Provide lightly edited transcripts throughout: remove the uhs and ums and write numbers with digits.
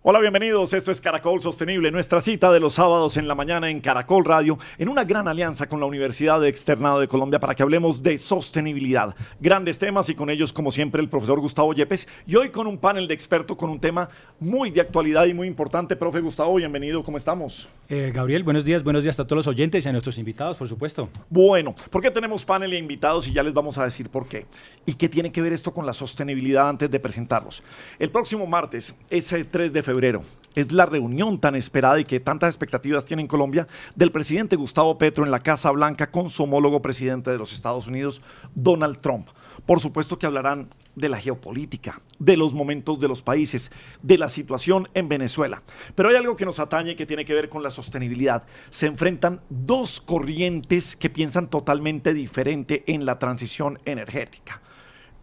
Hola, bienvenidos. Esto es Caracol Sostenible, nuestra cita de los sábados en la mañana en Caracol Radio, en una gran alianza con la Universidad Externado de Colombia para que hablemos de sostenibilidad. Grandes temas y con ellos, como siempre, el profesor Gustavo Yepes. Y hoy con un panel de expertos con un tema muy de actualidad y muy importante. Profe Gustavo, bienvenido. ¿Cómo estamos? Gabriel, buenos días a todos los oyentes y a nuestros invitados, por supuesto. Bueno, ¿por qué tenemos panel e invitados? Y ya les vamos a decir por qué. ¿Y qué tiene que ver esto con la sostenibilidad antes de presentarlos? El próximo martes, ese 3 de febrero, es la reunión tan esperada y que tantas expectativas tiene en Colombia del presidente Gustavo Petro en la Casa Blanca con su homólogo presidente de los Estados Unidos, Donald Trump. Por supuesto que hablarán de la geopolítica, de los momentos de los países, de la situación en Venezuela. Pero hay algo que nos atañe y que tiene que ver con la sostenibilidad. Se enfrentan dos corrientes que piensan totalmente diferente en la transición energética.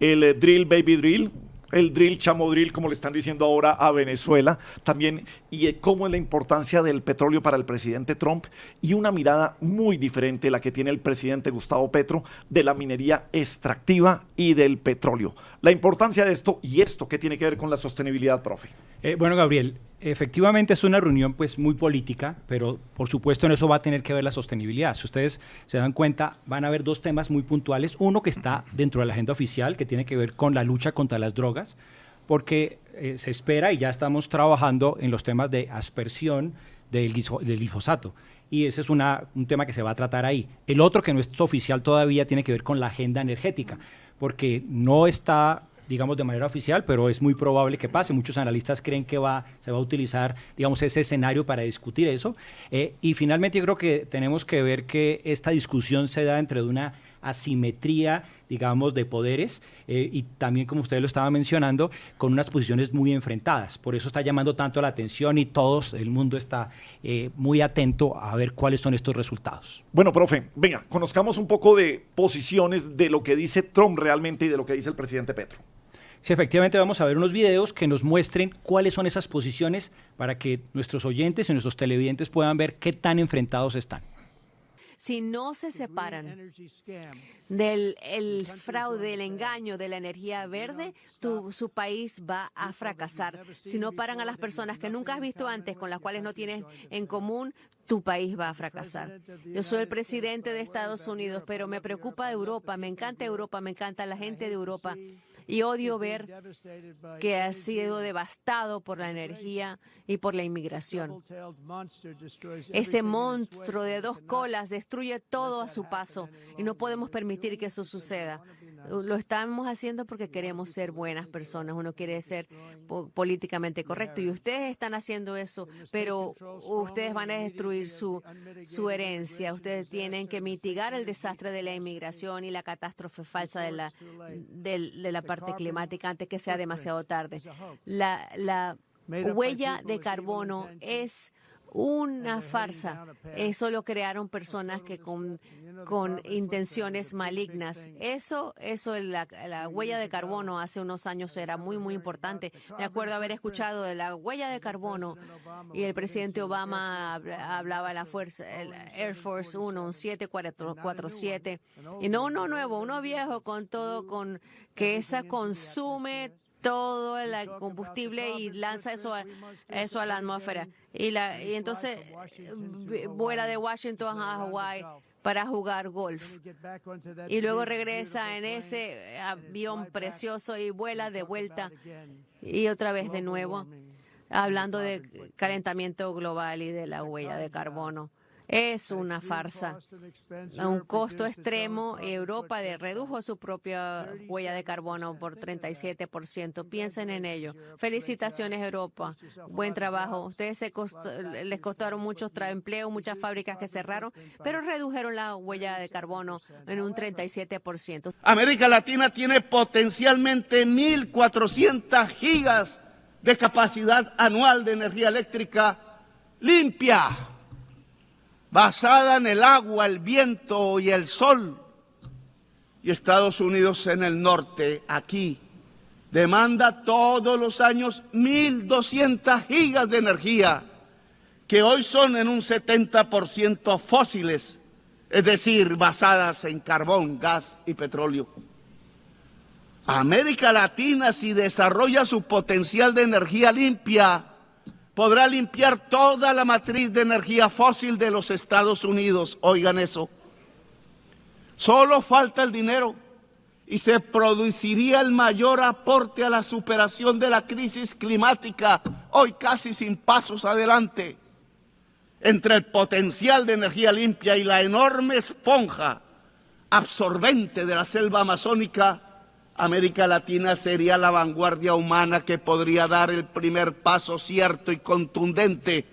El drill baby drill, el drill chamo drill, como le están diciendo ahora a Venezuela, también, y cómo es la importancia del petróleo para el presidente Trump, y una mirada muy diferente la que tiene el presidente Gustavo Petro de la minería extractiva y del petróleo. La importancia de esto y esto, ¿qué tiene que ver con la sostenibilidad, profe? Bueno, Gabriel, efectivamente es una reunión pues muy política, pero por supuesto en eso va a tener que ver la sostenibilidad. Si ustedes se dan cuenta, van a haber dos temas muy puntuales. Uno que está dentro de la agenda oficial, que tiene que ver con la lucha contra las drogas, porque se espera y ya estamos trabajando en los temas de aspersión del glifosato. Y ese es un tema que se va a tratar ahí. El otro que no es oficial todavía tiene que ver con la agenda energética, porque no está, digamos, de manera oficial, pero es muy probable que pase. Muchos analistas creen que se va a utilizar, digamos, ese escenario para discutir eso. Y finalmente yo creo que tenemos que ver que esta discusión se da entre una asimetría, digamos, de poderes y también, como ustedes lo estaban mencionando, con unas posiciones muy enfrentadas. Por eso está llamando tanto la atención y el mundo está muy atento a ver cuáles son estos resultados. Bueno, profe, venga, conozcamos un poco de posiciones de lo que dice Trump realmente y de lo que dice el presidente Petro. Sí, efectivamente vamos a ver unos videos que nos muestren cuáles son esas posiciones para que nuestros oyentes y nuestros televidentes puedan ver qué tan enfrentados están. Si no se separan del el fraude, el engaño de la energía verde, su país va a fracasar. Si no paran a las personas que nunca has visto antes, con las cuales no tienes en común, tu país va a fracasar. Yo soy el presidente de Estados Unidos, pero me preocupa Europa, me encanta la gente de Europa. Y odio ver que ha sido devastado por la energía y por la inmigración. Ese monstruo de dos colas destruye todo a su paso y no podemos permitir que eso suceda. Lo estamos haciendo porque queremos ser buenas personas, uno quiere ser políticamente correcto y ustedes están haciendo eso, pero ustedes van a destruir su herencia. Ustedes tienen que mitigar el desastre de la inmigración y la catástrofe falsa de la parte climática antes que sea demasiado tarde. La huella de carbono es una farsa. Eso lo crearon personas que con intenciones malignas. La huella de carbono hace unos años era muy, muy importante. Me acuerdo haber escuchado de la huella de carbono y el presidente Obama hablaba de la fuerza, el Air Force 1, un 747. Y no uno nuevo, uno viejo que esa consume todo el combustible y lanza eso a la atmósfera. Y entonces vuela de Washington a Hawái para jugar golf. Y luego regresa en ese avión precioso y vuela de vuelta y otra vez de nuevo, hablando de calentamiento global y de la huella de carbono. Es una farsa, a un costo extremo. Europa redujo su propia huella de carbono por 37%. Piensen en ello. Felicitaciones, Europa. Buen trabajo. Ustedes les costaron muchos empleos, muchas fábricas que cerraron, pero redujeron la huella de carbono en un 37%. América Latina tiene potencialmente 1.400 gigas de capacidad anual de energía eléctrica limpia, basada en el agua, el viento y el sol. Y Estados Unidos en el norte, aquí, demanda todos los años 1.200 gigas de energía, que hoy son en un 70% fósiles, es decir, basadas en carbón, gas y petróleo. América Latina, si desarrolla su potencial de energía limpia, podrá limpiar toda la matriz de energía fósil de los Estados Unidos. Oigan eso. Solo falta el dinero y se produciría el mayor aporte a la superación de la crisis climática, hoy casi sin pasos adelante. Entre el potencial de energía limpia y la enorme esponja absorbente de la selva amazónica, América Latina sería la vanguardia humana que podría dar el primer paso cierto y contundente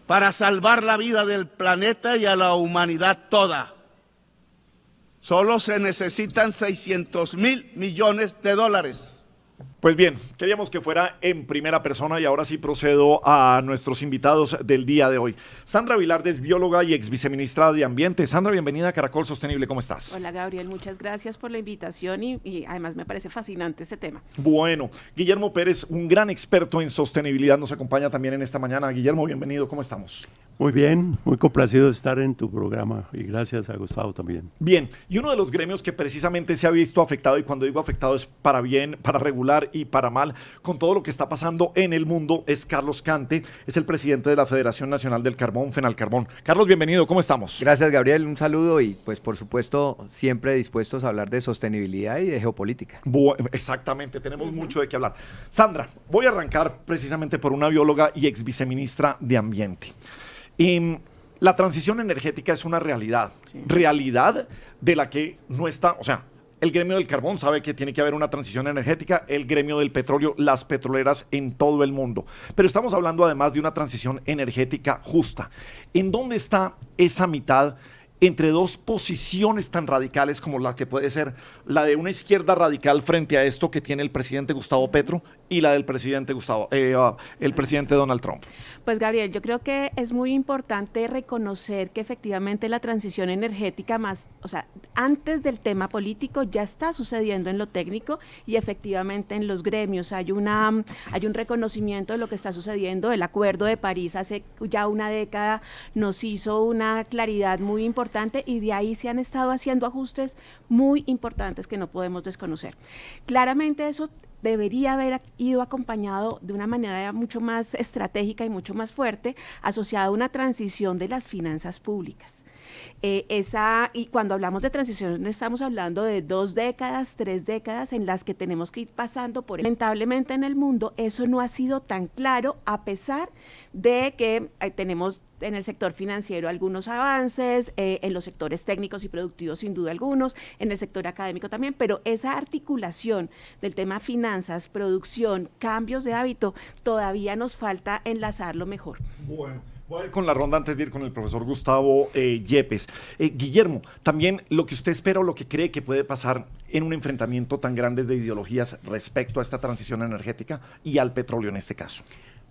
para salvar la vida del planeta y a la humanidad toda. Solo se necesitan 600.000 millones de dólares. Pues bien, queríamos que fuera en primera persona y ahora sí procedo a nuestros invitados del día de hoy. Sandra Vilarde es bióloga y ex viceministra de Ambiente. Sandra, bienvenida a Caracol Sostenible, ¿cómo estás? Hola Gabriel, muchas gracias por la invitación y además me parece fascinante este tema. Bueno, Guillermo Pérez, un gran experto en sostenibilidad, nos acompaña también en esta mañana. Guillermo, bienvenido, ¿cómo estamos? Muy bien, muy complacido de estar en tu programa y gracias a Gustavo también. Bien, y uno de los gremios que precisamente se ha visto afectado, y cuando digo afectado es para bien, para regular y para mal, con todo lo que está pasando en el mundo, es Carlos Cante, es el presidente de la Federación Nacional del Carbón, Fenalcarbón. Carlos, bienvenido, ¿cómo estamos? Gracias, Gabriel, un saludo y pues por supuesto siempre dispuestos a hablar de sostenibilidad y de geopolítica. Exactamente, tenemos mucho de qué hablar. Sandra, voy a arrancar precisamente por una bióloga y ex viceministra de Ambiente. La transición energética es una realidad, realidad de la que no está, o sea, el gremio del carbón sabe que tiene que haber una transición energética, el gremio del petróleo, las petroleras en todo el mundo. Pero estamos hablando además de una transición energética justa. ¿En dónde está esa mitad entre dos posiciones tan radicales como la que puede ser la de una izquierda radical frente a esto que tiene el presidente Gustavo Petro y la del presidente el presidente Donald Trump? Pues Gabriel, yo creo que es muy importante reconocer que efectivamente la transición energética antes del tema político ya está sucediendo en lo técnico y efectivamente en los gremios hay un reconocimiento de lo que está sucediendo. El Acuerdo de París hace ya una década nos hizo una claridad muy importante y de ahí se han estado haciendo ajustes muy importantes que no podemos desconocer. Claramente eso debería haber ido acompañado de una manera mucho más estratégica y mucho más fuerte, asociada a una transición de las finanzas públicas. Y cuando hablamos de transición estamos hablando de 2 décadas, 3 décadas en las que tenemos que ir pasando por. Lamentablemente en el mundo eso no ha sido tan claro, a pesar de que tenemos en el sector financiero algunos avances, en los sectores técnicos y productivos sin duda algunos, en el sector académico también, pero esa articulación del tema finanzas, producción, cambios de hábito, todavía nos falta enlazarlo mejor. Bueno. Voy a ir con la ronda antes de ir con el profesor Gustavo Yepes. Guillermo, también lo que usted espera o lo que cree que puede pasar en un enfrentamiento tan grande de ideologías respecto a esta transición energética y al petróleo en este caso.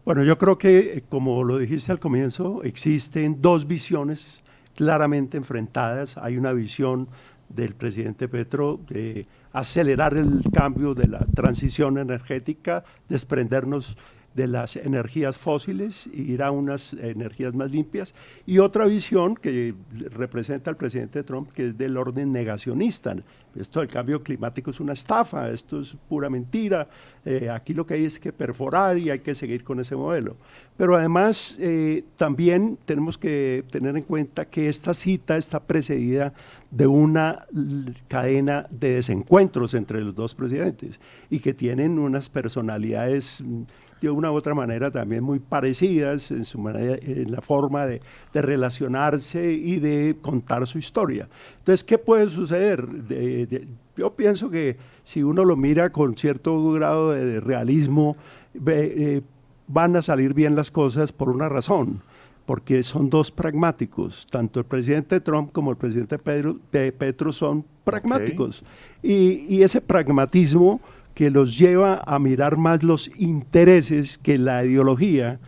Bueno, yo creo que, como lo dijiste al comienzo, existen dos visiones claramente enfrentadas. Hay una visión del presidente Petro de acelerar el cambio de la transición energética, desprendernos de las energías fósiles e ir a unas energías más limpias, y otra visión que representa al presidente Trump, que es del orden negacionista. Esto del cambio climático es una estafa, esto es pura mentira, aquí lo que hay es que perforar y hay que seguir con ese modelo. Pero además también tenemos que tener en cuenta que esta cita está precedida de una cadena de desencuentros entre los dos presidentes y que tienen unas personalidades de una u otra manera también muy parecidas en su manera, en la forma de relacionarse y de contar su historia. Entonces, ¿qué puede suceder? Yo pienso que si uno lo mira con cierto grado de realismo, van a salir bien las cosas por una razón, porque son dos pragmáticos. Tanto el presidente Trump como el presidente Petro son pragmáticos. Okay. Y ese pragmatismo que los lleva a mirar más los intereses que la ideología,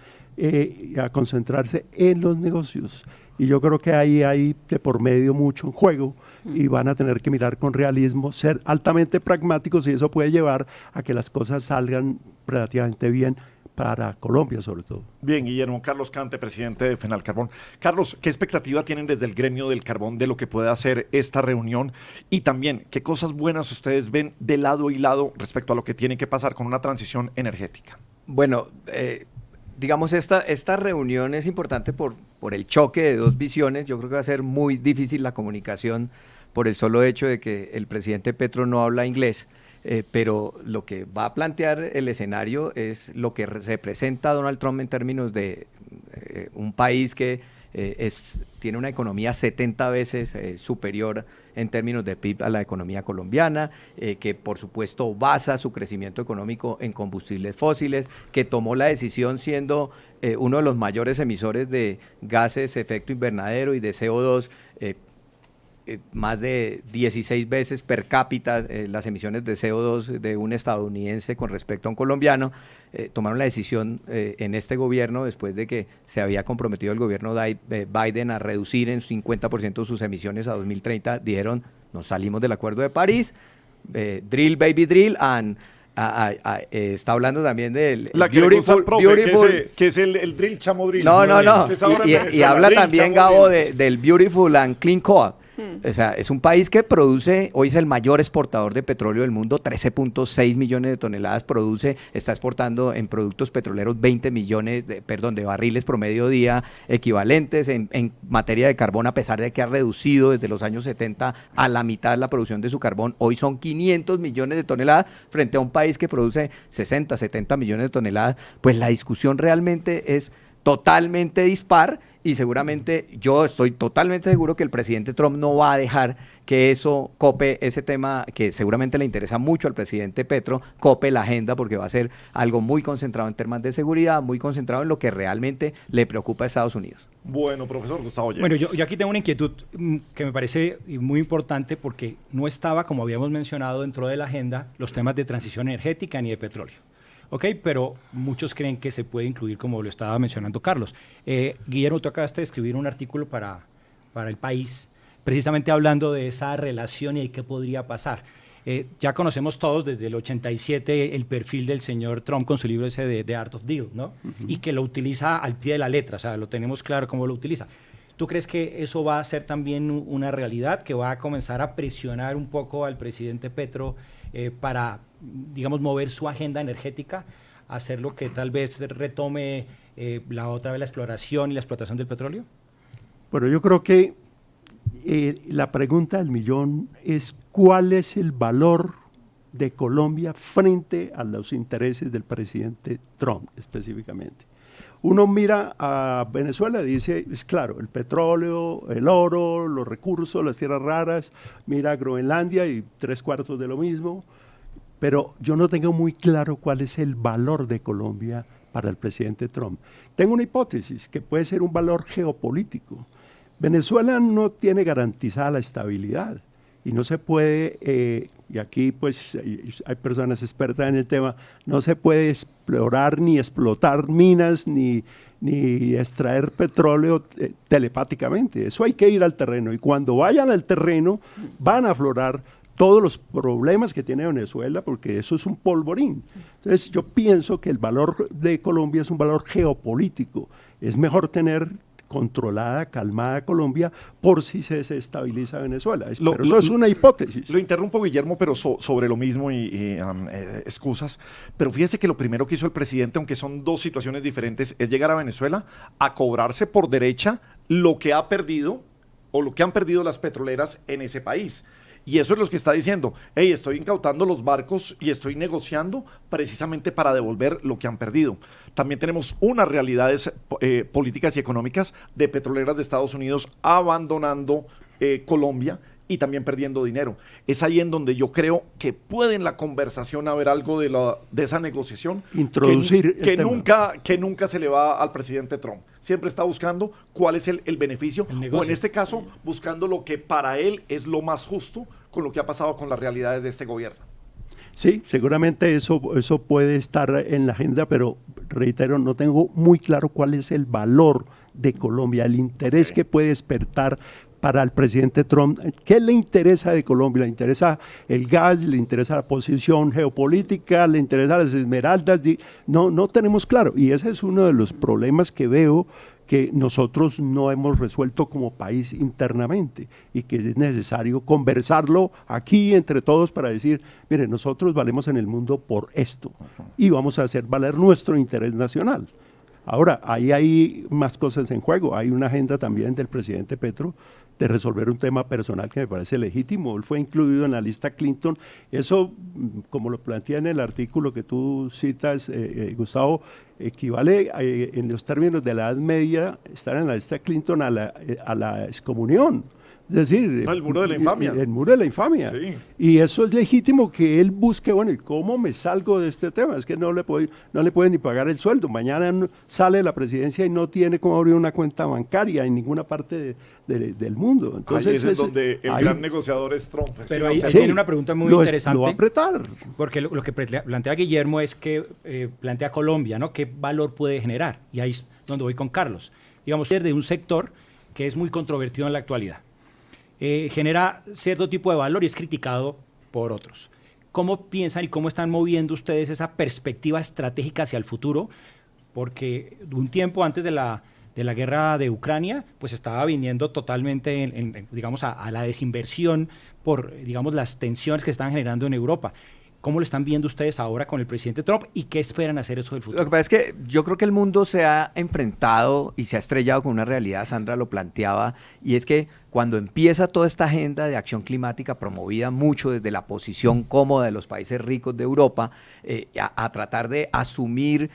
a concentrarse en los negocios. Y yo creo que ahí hay de por medio mucho en juego y van a tener que mirar con realismo, ser altamente pragmáticos, y eso puede llevar a que las cosas salgan relativamente bien para Colombia sobre todo. Bien, Guillermo. Carlos Cante, presidente de Fenalcarbón. Carlos, ¿qué expectativa tienen desde el gremio del carbón de lo que puede hacer esta reunión? Y también, ¿qué cosas buenas ustedes ven de lado y lado respecto a lo que tiene que pasar con una transición energética? Bueno, digamos, esta reunión es importante por el choque de dos visiones. Yo creo que va a ser muy difícil la comunicación por el solo hecho de que el presidente Petro no habla inglés, pero lo que va a plantear el escenario es lo que representa Donald Trump en términos de un país que tiene una economía 70 veces superior en términos de PIB a la economía colombiana, que por supuesto basa su crecimiento económico en combustibles fósiles, que tomó la decisión siendo uno de los mayores emisores de gases de efecto invernadero y de CO2, más de 16 veces per cápita las emisiones de CO2 de un estadounidense con respecto a un colombiano. Tomaron la decisión en este gobierno, después de que se había comprometido el gobierno de Biden a reducir en 50% sus emisiones a 2030, dijeron, nos salimos del Acuerdo de París, drill baby drill, está hablando también del la que beautiful, que es el drill chamo drill. No. Y habla drill, también, chamo, Gabo, drill. del beautiful and clean coal. O sea, es un país que produce, hoy es el mayor exportador de petróleo del mundo, 13.6 millones de toneladas produce, está exportando en productos petroleros 20 millones de barriles promedio día equivalentes. En materia de carbón, a pesar de que ha reducido desde los años 70 a la mitad la producción de su carbón, hoy son 500 millones de toneladas frente a un país que produce 60, 70 millones de toneladas. Pues la discusión realmente es totalmente dispar, y seguramente yo estoy totalmente seguro que el presidente Trump no va a dejar que eso cope ese tema que seguramente le interesa mucho al presidente Petro, cope la agenda, porque va a ser algo muy concentrado en temas de seguridad, muy concentrado en lo que realmente le preocupa a Estados Unidos. Bueno, profesor Gustavo Yepes. Bueno, yo aquí tengo una inquietud que me parece muy importante, porque no estaba, como habíamos mencionado, dentro de la agenda los temas de transición energética ni de petróleo. Ok, pero muchos creen que se puede incluir, como lo estaba mencionando Carlos. Guillermo, tú acabaste de escribir un artículo para El País, precisamente hablando de esa relación y de qué podría pasar. Ya conocemos todos desde el 87 el perfil del señor Trump con su libro ese de The Art of Deal, ¿no? Y que lo utiliza al pie de la letra, o sea, lo tenemos claro cómo lo utiliza. ¿Tú crees que eso va a ser también una realidad, que va a comenzar a presionar un poco al presidente Petro para, digamos, mover su agenda energética, hacer lo que tal vez retome otra vez la exploración y la explotación del petróleo? Bueno, yo creo que la pregunta del millón es ¿cuál es el valor de Colombia frente a los intereses del presidente Trump específicamente? Uno mira a Venezuela y dice, es claro, el petróleo, el oro, los recursos, las tierras raras, mira a Groenlandia y 3/4 de lo mismo, pero yo no tengo muy claro cuál es el valor de Colombia para el presidente Trump. Tengo una hipótesis que puede ser un valor geopolítico. Venezuela no tiene garantizada la estabilidad y no se puede, y aquí pues hay personas expertas en el tema, no se puede explorar ni explotar minas ni extraer petróleo telepáticamente. Eso hay que ir al terreno, y cuando vayan al terreno van a aflorar todos los problemas que tiene Venezuela, porque eso es un polvorín. Entonces yo pienso que el valor de Colombia es un valor geopolítico. Es mejor tener controlada, calmada Colombia, por si se desestabiliza Venezuela. Pero eso es una hipótesis. Lo interrumpo, Guillermo, pero sobre lo mismo y excusas. Pero fíjese que lo primero que hizo el presidente, aunque son dos situaciones diferentes, es llegar a Venezuela a cobrarse por derecha lo que ha perdido o lo que han perdido las petroleras en ese país. Y eso es lo que está diciendo, hey, estoy incautando los barcos y estoy negociando precisamente para devolver lo que han perdido. También tenemos unas realidades políticas y económicas de petroleras de Estados Unidos abandonando Colombia y también perdiendo dinero. Es ahí en donde yo creo que puede en la conversación haber algo de esa negociación introducir que nunca se le va al presidente Trump. Siempre está buscando cuál es el beneficio, o en este caso buscando lo que para él es lo más justo con lo que ha pasado con las realidades de este gobierno. Sí, seguramente eso puede estar en la agenda, pero reitero, no tengo muy claro cuál es el valor de Colombia, el interés que puede despertar para el presidente Trump. ¿Qué le interesa de Colombia? ¿Le interesa el gas? ¿Le interesa la posición geopolítica? ¿Le interesa las esmeraldas? No tenemos claro, y ese es uno de los problemas que veo que nosotros no hemos resuelto como país internamente, y que es necesario conversarlo aquí entre todos para decir, mire, nosotros valemos en el mundo por esto y vamos a hacer valer nuestro interés nacional. Ahora, ahí hay más cosas en juego. Hay una agenda también del presidente Petro de resolver un tema personal que me parece legítimo. Él fue incluido en la lista Clinton. Eso, como lo plantea en el artículo que tú citas, Gustavo, equivale en los términos de la Edad Media estar en la lista Clinton a la excomunión. Es decir, no, el muro de la infamia. El muro de la infamia. Sí. Y eso es legítimo que él busque, bueno, ¿y cómo me salgo de este tema? Es que no le pueden ni pagar el sueldo. Mañana sale de la presidencia y no tiene cómo abrir una cuenta bancaria en ninguna parte del mundo. Entonces, ahí es donde el gran negociador es Trump. Pero ahí tiene una pregunta muy interesante. Lo va a apretar. Porque lo que plantea Guillermo es que plantea Colombia, ¿no? ¿Qué valor puede generar? Y ahí es donde voy con Carlos. Digamos, ser de un sector que es muy controvertido en la actualidad. Genera cierto tipo de valor y es criticado por otros. ¿Cómo piensan y cómo están moviendo ustedes esa perspectiva estratégica hacia el futuro? Porque un tiempo antes de la guerra de Ucrania, pues estaba viniendo totalmente, digamos, a la desinversión por, digamos, las tensiones que están generando en Europa. ¿Cómo lo están viendo ustedes ahora con el presidente Trump y qué esperan hacer eso del futuro? Lo que pasa es que yo creo que el mundo se ha enfrentado y se ha estrellado con una realidad, Sandra lo planteaba, y es que cuando empieza toda esta agenda de acción climática promovida mucho desde la posición cómoda de los países ricos de Europa, a tratar de asumir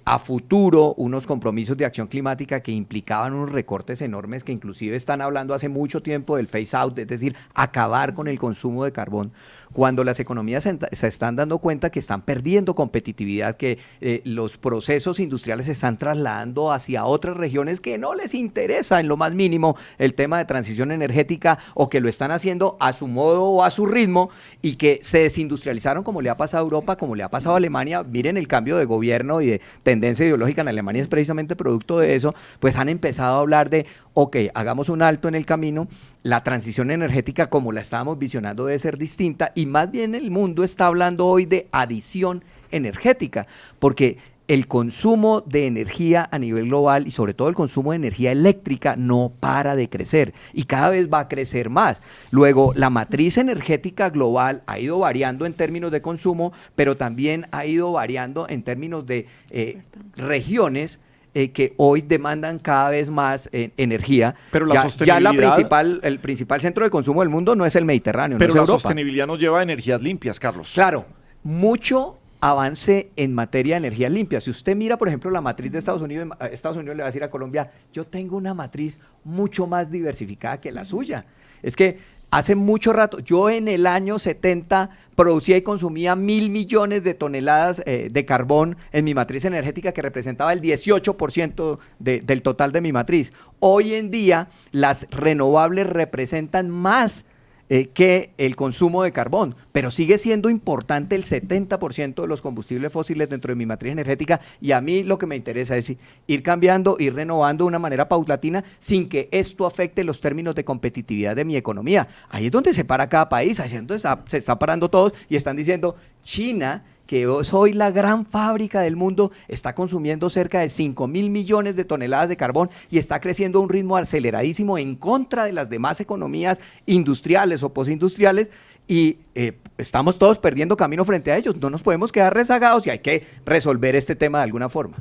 a futuro unos compromisos de acción climática que implicaban unos recortes enormes que inclusive están hablando hace mucho tiempo del phase out, es decir, acabar con el consumo de carbón. Cuando las economías se están dando cuenta que están perdiendo competitividad, que los procesos industriales se están trasladando hacia otras regiones que no les interesa en lo más mínimo el tema de transición energética o que lo están haciendo a su modo o a su ritmo y que se desindustrializaron como le ha pasado a Europa, como le ha pasado a Alemania. Miren el cambio de gobierno y de tendencia ideológica en Alemania es precisamente producto de eso, pues han empezado a hablar de, ok, hagamos un alto en el camino, la transición energética como la estábamos visionando debe ser distinta y más bien el mundo está hablando hoy de adición energética, porque el consumo de energía a nivel global y sobre todo el consumo de energía eléctrica no para de crecer y cada vez va a crecer más. Luego, la matriz energética global ha ido variando en términos de consumo, pero también ha ido variando en términos de regiones que hoy demandan cada vez más energía. Pero la sostenibilidad... el principal centro de consumo del mundo no es el Mediterráneo, pero no es la Europa. Sostenibilidad nos lleva a energías limpias, Carlos. Claro, mucho avance en materia de energía limpia. Si usted mira, por ejemplo, la matriz de Estados Unidos le va a decir a Colombia, yo tengo una matriz mucho más diversificada que la suya. Es que hace mucho rato, yo en el año 70 producía y consumía 1.000 millones de toneladas de carbón en mi matriz energética, que representaba el 18% del total de mi matriz. Hoy en día, las renovables representan más que el consumo de carbón, pero sigue siendo importante el 70% de los combustibles fósiles dentro de mi matriz energética y a mí lo que me interesa es ir cambiando, ir renovando de una manera paulatina sin que esto afecte los términos de competitividad de mi economía. Ahí es donde se para cada país, ahí es donde se está parando todos y están diciendo, China, que es hoy la gran fábrica del mundo, está consumiendo cerca de 5.000 millones de toneladas de carbón y está creciendo a un ritmo aceleradísimo en contra de las demás economías industriales o postindustriales y estamos todos perdiendo camino frente a ellos. No nos podemos quedar rezagados y hay que resolver este tema de alguna forma.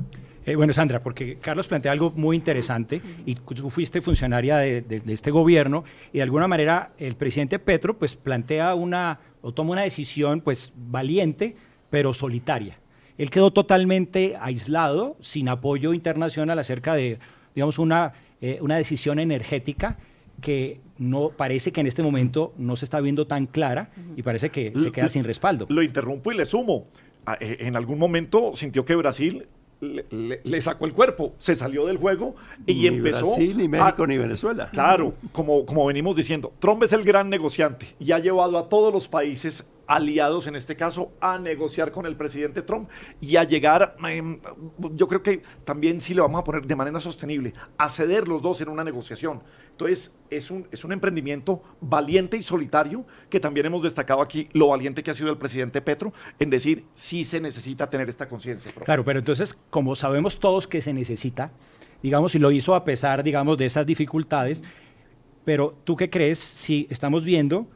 Bueno, Sandra, porque Carlos plantea algo muy interesante y tú fuiste funcionaria de este gobierno y de alguna manera el presidente Petro pues plantea toma una decisión pues valiente pero solitaria. Él quedó totalmente aislado, sin apoyo internacional acerca de, digamos, una decisión energética que no parece que en este momento no se está viendo tan clara y parece que se queda sin respaldo. Lo interrumpo y le sumo. En algún momento sintió que Brasil le sacó el cuerpo, se salió del juego y empezó... Ni Brasil, ni México, ni Venezuela. Claro, como venimos diciendo, Trump es el gran negociante y ha llevado a todos los países aliados, en este caso, a negociar con el presidente Trump y a llegar, yo creo que también sí le vamos a poner de manera sostenible, a ceder los dos en una negociación. Entonces, es un emprendimiento valiente y solitario, que también hemos destacado aquí lo valiente que ha sido el presidente Petro en decir, sí se necesita tener esta conciencia. Claro, pero entonces, como sabemos todos que se necesita, digamos, y lo hizo a pesar, digamos, de esas dificultades, pero ¿tú qué crees si estamos viendo,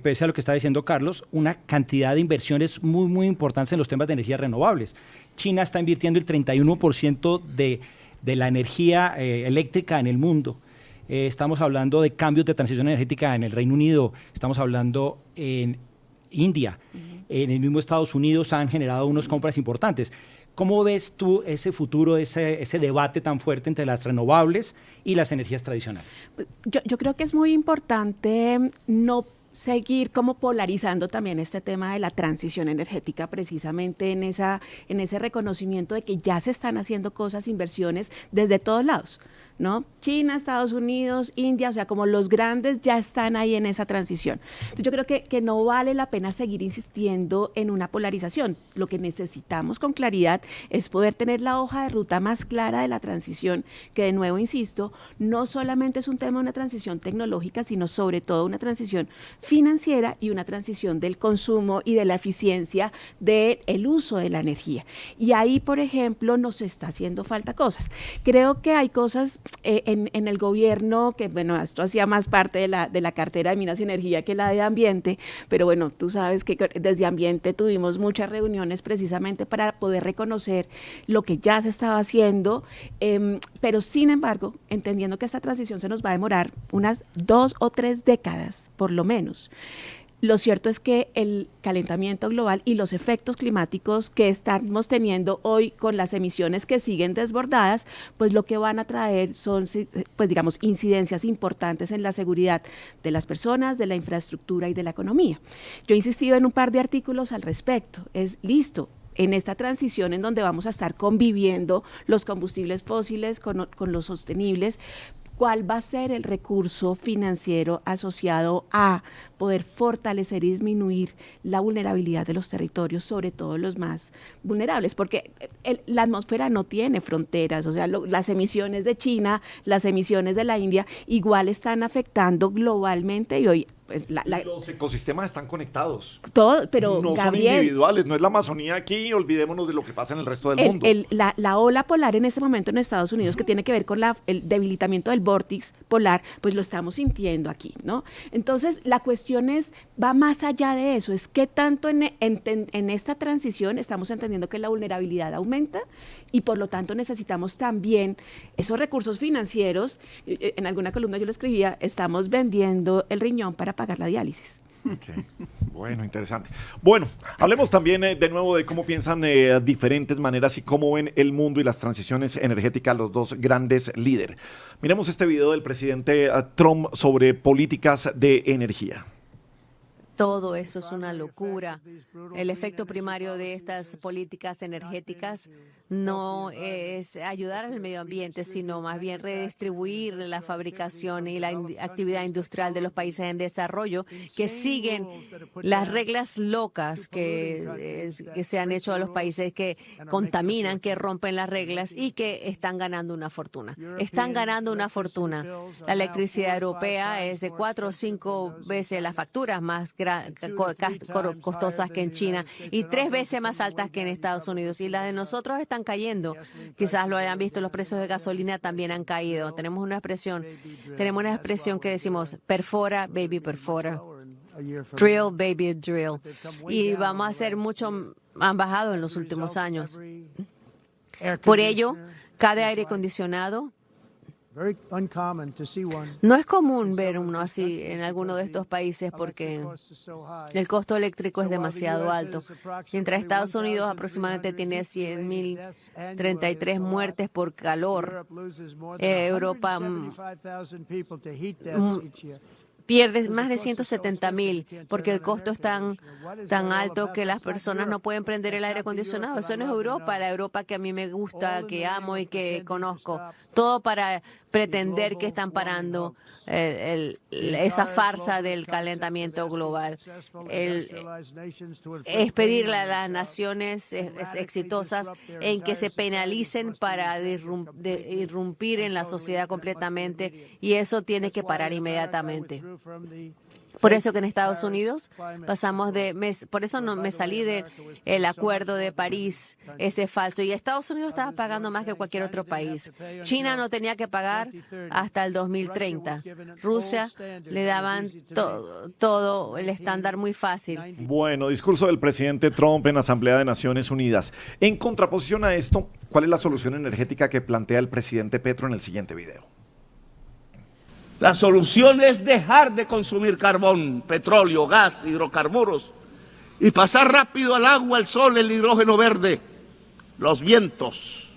pese a lo que está diciendo Carlos, una cantidad de inversiones muy, muy importantes en los temas de energías renovables? China está invirtiendo el 31% de la energía eléctrica en el mundo. Estamos hablando de cambios de transición energética en el Reino Unido, estamos hablando en India, en el mismo Estados Unidos han generado unas compras importantes. ¿Cómo ves tú ese futuro, ese debate tan fuerte entre las renovables y las energías tradicionales? Yo creo que es muy importante no seguir como polarizando también este tema de la transición energética, precisamente en ese reconocimiento de que ya se están haciendo cosas, inversiones desde todos lados, ¿no? China, Estados Unidos, India, o sea, como los grandes ya están ahí en esa transición. Entonces, yo creo que no vale la pena seguir insistiendo en una polarización. Lo que necesitamos con claridad es poder tener la hoja de ruta más clara de la transición, que de nuevo, insisto, no solamente es un tema de una transición tecnológica, sino sobre todo una transición financiera y una transición del consumo y de la eficiencia del uso de la energía. Y ahí, por ejemplo, nos está haciendo falta cosas. Creo que hay cosas en el gobierno que, bueno, esto hacía más parte de la cartera de Minas y Energía que la de Ambiente, pero bueno, tú sabes que desde Ambiente tuvimos muchas reuniones precisamente para poder reconocer lo que ya se estaba haciendo, pero sin embargo, entendiendo que esta transición se nos va a demorar unas 2 o 3 décadas, por lo menos. Lo cierto es que el calentamiento global y los efectos climáticos que estamos teniendo hoy con las emisiones que siguen desbordadas, pues lo que van a traer son, pues digamos, incidencias importantes en la seguridad de las personas, de la infraestructura y de la economía. Yo he insistido en un par de artículos al respecto. Es listo. En esta transición en donde vamos a estar conviviendo los combustibles fósiles con los sostenibles, ¿cuál va a ser el recurso financiero asociado a poder fortalecer y disminuir la vulnerabilidad de los territorios, sobre todo los más vulnerables? Porque la atmósfera no tiene fronteras, o sea, las emisiones de China, las emisiones de la India, igual están afectando globalmente y hoy los ecosistemas están conectados. Todo, pero no Gabriel, son individuales, no es la Amazonía aquí, olvidémonos de lo que pasa en el resto del mundo. La ola polar en este momento en Estados Unidos, que tiene que ver con el debilitamiento del vórtice polar, pues lo estamos sintiendo aquí, ¿no? Entonces, la cuestión va más allá de eso, es qué tanto en esta transición estamos entendiendo que la vulnerabilidad aumenta y por lo tanto necesitamos también esos recursos financieros. En alguna columna yo lo escribía, estamos vendiendo el riñón para pagar la diálisis. Okay. Bueno, interesante. Bueno, hablemos también de nuevo de cómo piensan diferentes maneras y cómo ven el mundo y las transiciones energéticas los dos grandes líderes. Miremos este video del presidente Trump sobre políticas de energía. Todo eso es una locura. El efecto primario de estas políticas energéticas no es ayudar al medio ambiente, sino más bien redistribuir la fabricación y la actividad industrial de los países en desarrollo que siguen las reglas locas que se han hecho a los países que contaminan, que rompen las reglas y que están ganando una fortuna. Están ganando una fortuna. La electricidad europea es de 4 o 5 veces las facturas más costosas que en China y 3 veces más altas que en Estados Unidos. Y las de nosotros están cayendo. Quizás lo hayan visto, los precios de gasolina también han caído. Tenemos una expresión que decimos, perfora, baby, perfora. Drill, baby, drill. Y vamos a hacer mucho, han bajado en los últimos años. Por ello, cada aire acondicionado, no es común ver uno así en alguno de estos países porque el costo eléctrico es demasiado alto. Mientras Estados Unidos aproximadamente tiene 100.033 muertes por calor, Europa pierde más de 170.000 porque el costo es tan alto que las personas no pueden prender el aire acondicionado. Eso no es Europa, la Europa que a mí me gusta, que amo y que conozco. Todo para pretender que están parando esa farsa del calentamiento global. Es pedirle a las naciones exitosas en que se penalicen para irrumpir en la sociedad completamente y eso tiene que parar inmediatamente. Por eso que en Estados Unidos pasamos por eso no me salí del Acuerdo de París, ese falso. Y Estados Unidos estaba pagando más que cualquier otro país. China no tenía que pagar hasta el 2030. Rusia le daban todo el estándar muy fácil. Bueno, discurso del presidente Trump en Asamblea de Naciones Unidas. En contraposición a esto, ¿cuál es la solución energética que plantea el presidente Petro en el siguiente video? La solución es dejar de consumir carbón, petróleo, gas, hidrocarburos y pasar rápido al agua, al sol, el hidrógeno verde, los vientos.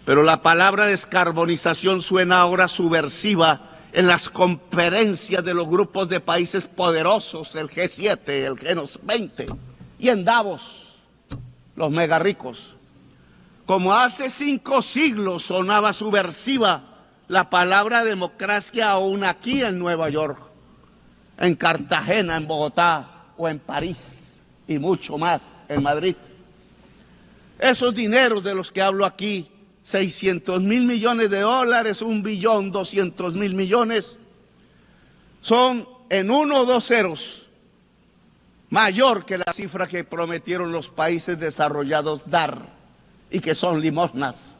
Pero la palabra descarbonización suena ahora subversiva en las conferencias de los grupos de países poderosos, el G7, el G20 y en Davos, los mega ricos. Como hace 5 siglos sonaba subversiva la palabra democracia aún aquí en Nueva York, en Cartagena, en Bogotá o en París y mucho más en Madrid. Esos dineros de los que hablo aquí, 600 mil millones de dólares, 1.200.000 millones, son en 1 o 2 ceros mayor que la cifra que prometieron los países desarrollados dar y que son limosnas.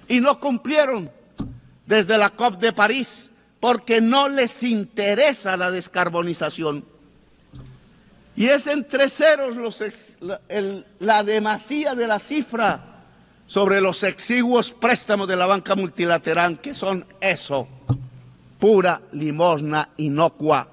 Y no cumplieron desde la COP de París, porque no les interesa la descarbonización. Y es en 3 ceros la demasía de la cifra sobre los exiguos préstamos de la banca multilateral, que son eso, pura limosna inocua.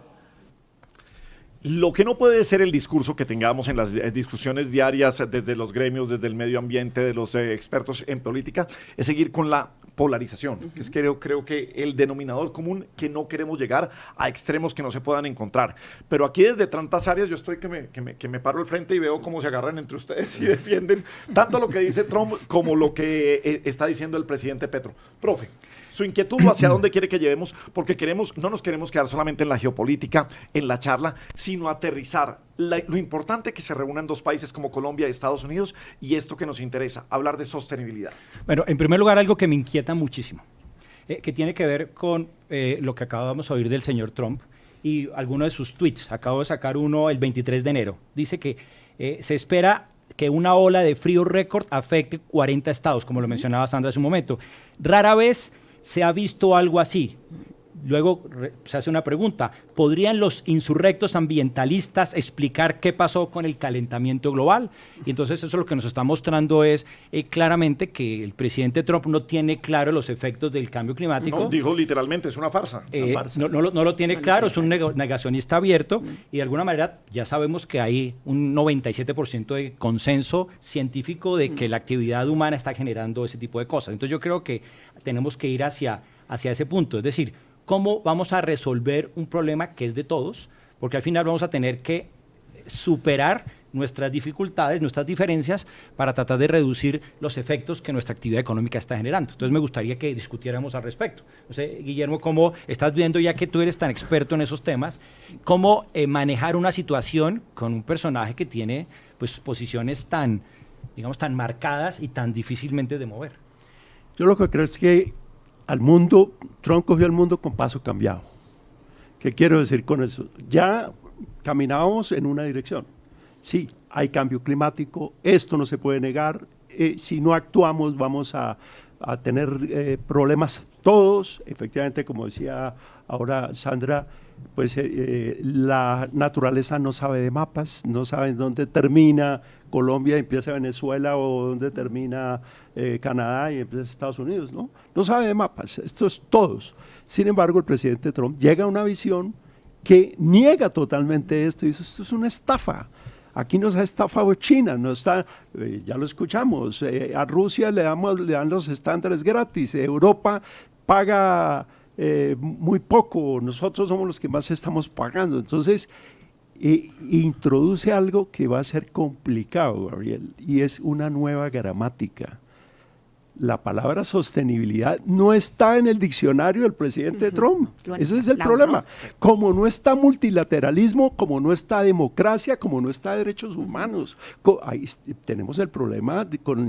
Lo que no puede ser el discurso que tengamos en las discusiones diarias desde los gremios, desde el medio ambiente, de los expertos en política, es seguir con la polarización, que es creo que el denominador común, que no queremos llegar a extremos que no se puedan encontrar. Pero aquí desde tantas áreas yo estoy que me paro al frente y veo cómo se agarran entre ustedes y defienden tanto lo que dice Trump como lo que está diciendo el presidente Petro. Profe, su inquietud hacia dónde quiere que llevemos, porque no nos queremos quedar solamente en la geopolítica, en la charla, sino aterrizar lo importante que se reúnan 2 países como Colombia y Estados Unidos y esto que nos interesa, hablar de sostenibilidad. Bueno, en primer lugar, algo que me inquieta muchísimo, que tiene que ver con lo que acabamos de oír del señor Trump y algunos de sus tweets. Acabo de sacar uno el 23 de enero. Dice que se espera que una ola de frío récord afecte 40 estados, como lo mencionaba Sandra hace un momento. Rara vez se ha visto algo así. Luego se hace una pregunta, ¿podrían los insurrectos ambientalistas explicar qué pasó con el calentamiento global? Y entonces eso lo que nos está mostrando es claramente que el presidente Trump no tiene claro los efectos del cambio climático. No, dijo literalmente, es una farsa. No lo tiene claro, es un negacionista abierto y de alguna manera ya sabemos que hay un 97% de consenso científico de que la actividad humana está generando ese tipo de cosas. Entonces yo creo que tenemos que ir hacia ese punto, es decir, ¿cómo vamos a resolver un problema que es de todos? Porque al final vamos a tener que superar nuestras dificultades, nuestras diferencias, para tratar de reducir los efectos que nuestra actividad económica está generando. Entonces me gustaría que discutiéramos al respecto. No sé, Guillermo, ¿cómo estás viendo, ya que tú eres tan experto en esos temas, cómo manejar una situación con un personaje que tiene pues, posiciones tan, digamos, tan marcadas y tan difícilmente de mover? Yo lo que creo es que Trump cogió al mundo con paso cambiado. ¿Qué quiero decir con eso? Ya caminábamos en una dirección. Sí, hay cambio climático, esto no se puede negar. Si no actuamos vamos a tener problemas todos. Efectivamente, como decía ahora Sandra, pues la naturaleza no sabe de mapas, no sabe dónde termina Colombia y empieza Venezuela, o dónde termina Canadá y empieza Estados Unidos, ¿no? No sabe de mapas, esto es todos. Sin embargo, el presidente Trump llega a una visión que niega totalmente esto y dice, esto es una estafa. Aquí nos ha estafado China, ya lo escuchamos, a Rusia le dan los estándares gratis, Europa paga muy poco, nosotros somos los que más estamos pagando. Entonces, introduce algo que va a ser complicado, Gabriel, y es una nueva gramática. La palabra sostenibilidad no está en el diccionario del presidente Trump. Ese es el problema. Como no está multilateralismo, como no está democracia, como no está derechos humanos. Ahí tenemos el problema con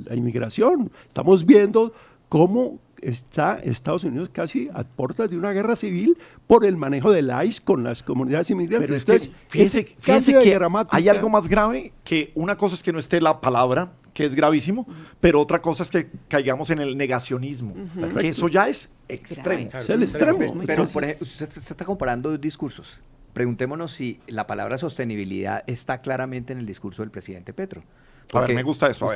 la inmigración. Estamos viendo cómo está Estados Unidos casi a puertas de una guerra civil por el manejo del ICE con las comunidades inmigrantes. Pero es que, fíjese que hay algo más grave, que una cosa es que no esté la palabra, que es gravísimo, pero otra cosa es que caigamos en el negacionismo, que eso ya es extremo. Es el extremo. Pero por ejemplo, usted está comparando dos discursos. Preguntémonos si la palabra sostenibilidad está claramente en el discurso del presidente Petro. A ver, me gusta eso.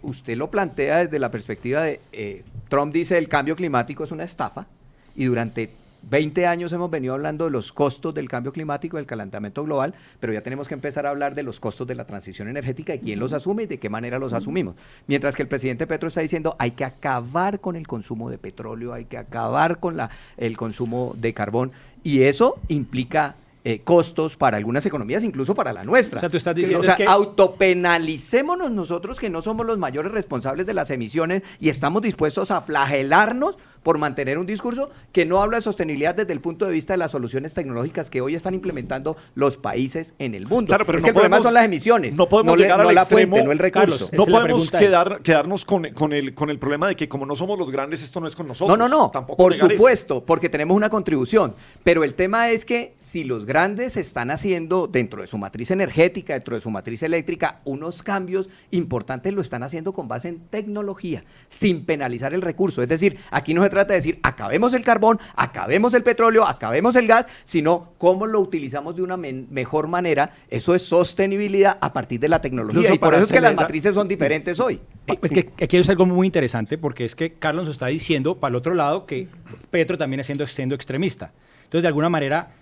Usted lo plantea desde la perspectiva de, Trump dice el cambio climático es una estafa, y durante 20 años hemos venido hablando de los costos del cambio climático, del calentamiento global, pero ya tenemos que empezar a hablar de los costos de la transición energética y quién los asume y de qué manera los asumimos. Mientras que el presidente Petro está diciendo hay que acabar con el consumo de petróleo, hay que acabar con el consumo de carbón, y eso implica costos para algunas economías, incluso para la nuestra. O sea, tú estás diciendo o sea, es que autopenalicémonos nosotros, que no somos los mayores responsables de las emisiones, y estamos dispuestos a flagelarnos por mantener un discurso que no habla de sostenibilidad desde el punto de vista de las soluciones tecnológicas que hoy están implementando los países en el mundo. Claro, pero es que el problema son las emisiones, no podemos llegar al la extremo, fuente, no el recurso. No podemos quedarnos con el problema de que como no somos los grandes, esto no es con nosotros. No, Tampoco por negar supuesto, porque tenemos una contribución, pero el tema es que si los grandes están haciendo dentro de su matriz energética, dentro de su matriz eléctrica, unos cambios importantes, lo están haciendo con base en tecnología, sin penalizar el recurso. Es decir, aquí no se trata de decir acabemos el carbón, acabemos el petróleo, acabemos el gas, sino cómo lo utilizamos de una mejor manera. Eso es sostenibilidad a partir de la tecnología, y por eso es que las matrices son diferentes hoy. Es que aquí es algo muy interesante, porque es que Carlos nos está diciendo, para el otro lado, que Petro también es siendo extremista. Entonces, de alguna manera,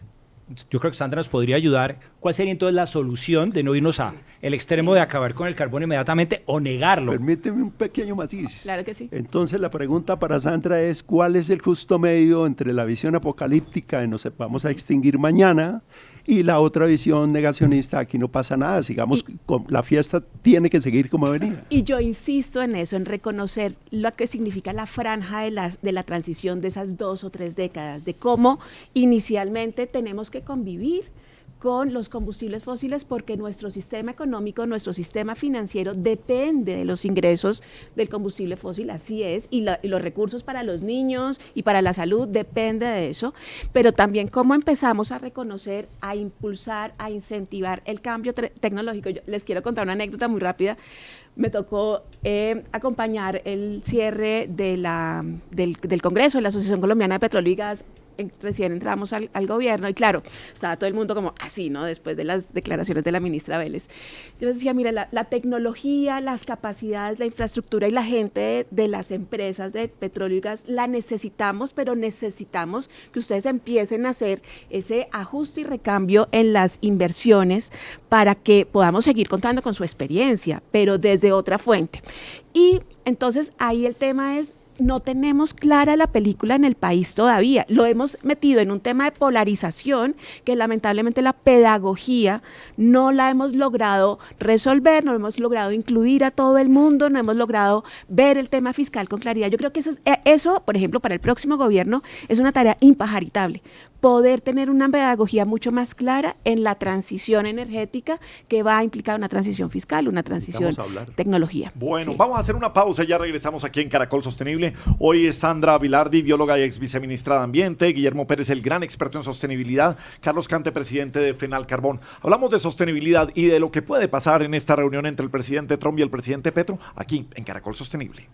yo creo que Sandra nos podría ayudar. ¿Cuál sería entonces la solución de no irnos a el extremo de acabar con el carbón inmediatamente o negarlo? Permíteme un pequeño matiz. Claro que sí. Entonces la pregunta para Sandra es, ¿cuál es el justo medio entre la visión apocalíptica de nos vamos a extinguir mañana y la otra visión negacionista, aquí no pasa nada, sigamos, la fiesta tiene que seguir como venía? Y yo insisto en eso, en reconocer lo que significa la franja de la transición de esas 2 o 3 décadas, de cómo inicialmente tenemos que convivir con los combustibles fósiles, porque nuestro sistema económico, nuestro sistema financiero depende de los ingresos del combustible fósil, así es, y los recursos para los niños y para la salud depende de eso, pero también cómo empezamos a reconocer, a impulsar, a incentivar el cambio tecnológico. Yo les quiero contar una anécdota muy rápida. Me tocó acompañar el cierre del Congreso de la Asociación Colombiana de Petróleo y Gas. Recién entramos al gobierno y claro, estaba todo el mundo como así, ¿no? Después de las declaraciones de la ministra Vélez. Yo les decía, mira, la tecnología, las capacidades, la infraestructura y la gente de las empresas de petróleo y gas la necesitamos, pero necesitamos que ustedes empiecen a hacer ese ajuste y recambio en las inversiones para que podamos seguir contando con su experiencia, pero desde otra fuente. Y entonces ahí el tema es, no tenemos clara la película en el país todavía. Lo hemos metido en un tema de polarización que lamentablemente la pedagogía no la hemos logrado resolver, no hemos logrado incluir a todo el mundo, no hemos logrado ver el tema fiscal con claridad. Yo creo que eso, por ejemplo, para el próximo gobierno es una tarea impajaritable. Poder tener una pedagogía mucho más clara en la transición energética que va a implicar una transición fiscal, una transición tecnología. Bueno, vamos a hacer una pausa y ya regresamos aquí en Caracol Sostenible. Hoy es Sandra Vilardi, bióloga y ex viceministra de Ambiente, Guillermo Pérez, el gran experto en sostenibilidad, Carlos Cante, presidente de FENAL Carbón. Hablamos de sostenibilidad y de lo que puede pasar en esta reunión entre el presidente Trump y el presidente Petro, aquí en Caracol Sostenible.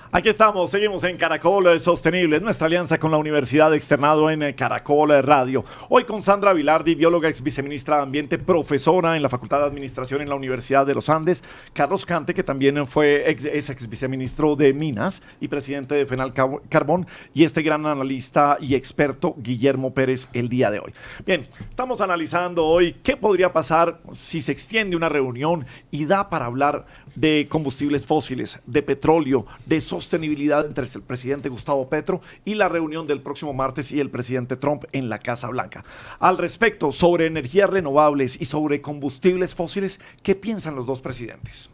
Aquí estamos, seguimos en Caracol Sostenible, nuestra alianza con la Universidad Externado en Caracol Radio. Hoy con Sandra Vilardi, bióloga, ex viceministra de Ambiente, profesora en la Facultad de Administración en la Universidad de los Andes. Carlos Cante, que también es ex viceministro de Minas y presidente de FENAL Carbón. Y este gran analista y experto, Guillermo Pérez, el día de hoy. Bien, estamos analizando hoy qué podría pasar si se extiende una reunión y da para hablar de combustibles fósiles, de petróleo, de sostenibilidad entre el presidente Gustavo Petro y la reunión del próximo martes y el presidente Trump en la Casa Blanca. Al respecto, sobre energías renovables y sobre combustibles fósiles, ¿qué piensan los dos presidentes?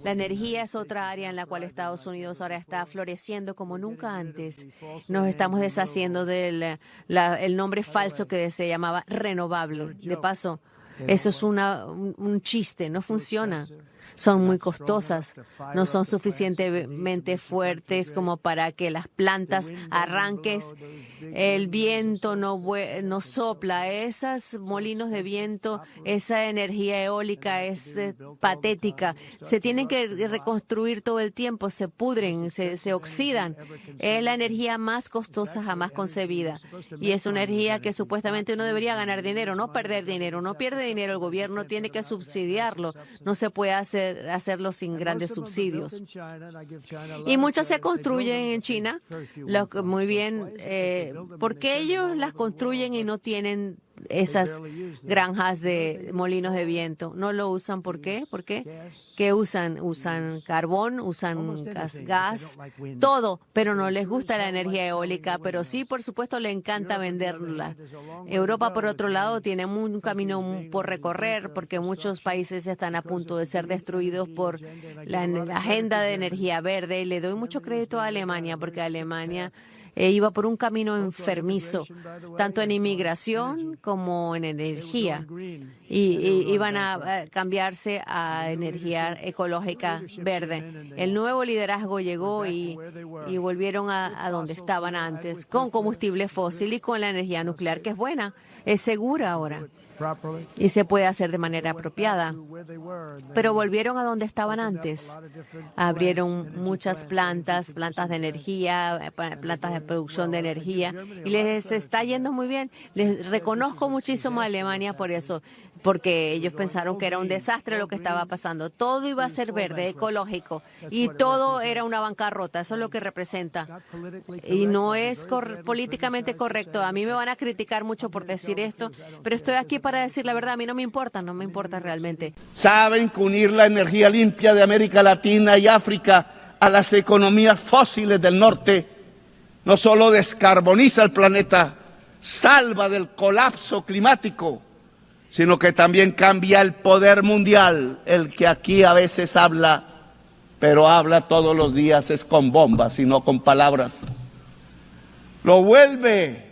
La energía es otra área en la cual Estados Unidos ahora está floreciendo como nunca antes. Nos estamos deshaciendo del el nombre falso que se llamaba renovable. De paso, eso es un chiste, no funciona. Son muy costosas, no son suficientemente fuertes como para que las plantas arranquen. El viento no sopla, esos molinos de viento, esa energía eólica es patética. Se tienen que reconstruir todo el tiempo, se pudren, se oxidan. Es la energía más costosa jamás concebida y es una energía que supuestamente uno debería ganar dinero, no perder dinero. No pierde dinero, el gobierno tiene que subsidiarlo, no se puede hacerlo sin grandes subsidios. Y muchas se construyen en China, muy bien, porque ellos las construyen y no tienen esas granjas de molinos de viento. No lo usan, ¿por qué? ¿Por qué? ¿Qué usan? Usan carbón, usan gas, todo, pero no les gusta la energía eólica, pero sí, por supuesto, le encanta venderla. Europa, por otro lado, tiene un camino por recorrer porque muchos países están a punto de ser destruidos por la agenda de energía verde. Y le doy mucho crédito a Alemania porque Alemania iba por un camino enfermizo, tanto en inmigración como en energía, y iban a cambiarse a energía ecológica verde. El nuevo liderazgo llegó y volvieron a donde estaban antes, con combustible fósil y con la energía nuclear, que es buena, es segura ahora y se puede hacer de manera apropiada. Pero volvieron a donde estaban antes. Abrieron muchas plantas de energía, plantas de producción de energía, y les está yendo muy bien. Les reconozco muchísimo a Alemania por eso, porque ellos pensaron que era un desastre lo que estaba pasando. Todo iba a ser verde, ecológico, y todo era una bancarrota. Eso es lo que representa. Y no es políticamente correcto. A mí me van a criticar mucho por decir esto, pero estoy aquí para decir la verdad. A mí no me importa realmente. Saben que unir la energía limpia de América Latina y África a las economías fósiles del norte no solo descarboniza el planeta, salva del colapso climático, sino que también cambia el poder mundial, el que aquí a veces habla, pero habla todos los días es con bombas y no con palabras. Lo vuelve.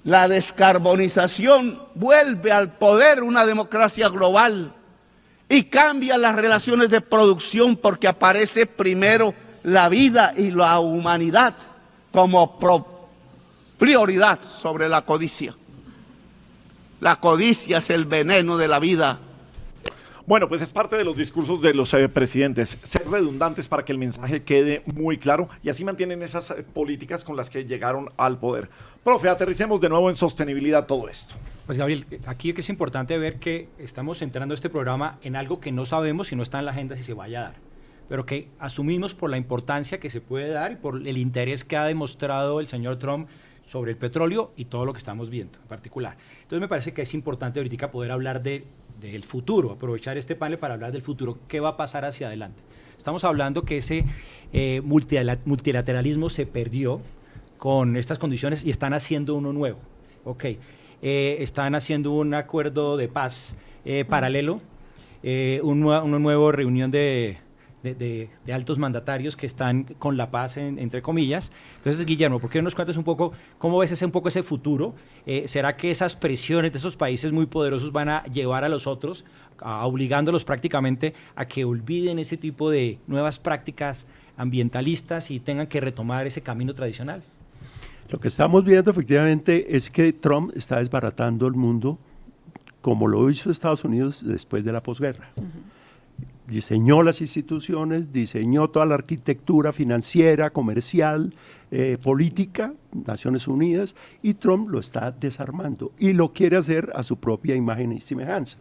La descarbonización vuelve al poder una democracia global y cambia las relaciones de producción porque aparece primero la vida y la humanidad como prioridad sobre la codicia. La codicia es el veneno de la vida. Bueno, pues es parte de los discursos de los presidentes, ser redundantes para que el mensaje quede muy claro y así mantienen esas políticas con las que llegaron al poder. Profe, aterricemos de nuevo en sostenibilidad todo esto. Pues Gabriel, aquí es importante ver que estamos centrando este programa en algo que no sabemos y no está en la agenda si se vaya a dar, pero que asumimos por la importancia que se puede dar y por el interés que ha demostrado el señor Trump sobre el petróleo y todo lo que estamos viendo en particular. Entonces me parece que es importante ahorita poder hablar del futuro, aprovechar este panel para hablar del futuro, qué va a pasar hacia adelante. Estamos hablando que ese multilateralismo se perdió con estas condiciones y están haciendo uno nuevo. Están haciendo un acuerdo de paz paralelo, una nueva reunión de altos mandatarios que están con la paz, entre comillas. Entonces, Guillermo, ¿por qué no nos cuentas un poco cómo ves ese futuro? ¿Será que esas presiones de esos países muy poderosos van a llevar a los otros, obligándolos prácticamente a que olviden ese tipo de nuevas prácticas ambientalistas y tengan que retomar ese camino tradicional? Lo que estamos viendo efectivamente es que Trump está desbaratando el mundo como lo hizo Estados Unidos después de la posguerra. Diseñó las instituciones, diseñó toda la arquitectura financiera, comercial, política, Naciones Unidas, y Trump lo está desarmando y lo quiere hacer a su propia imagen y semejanza.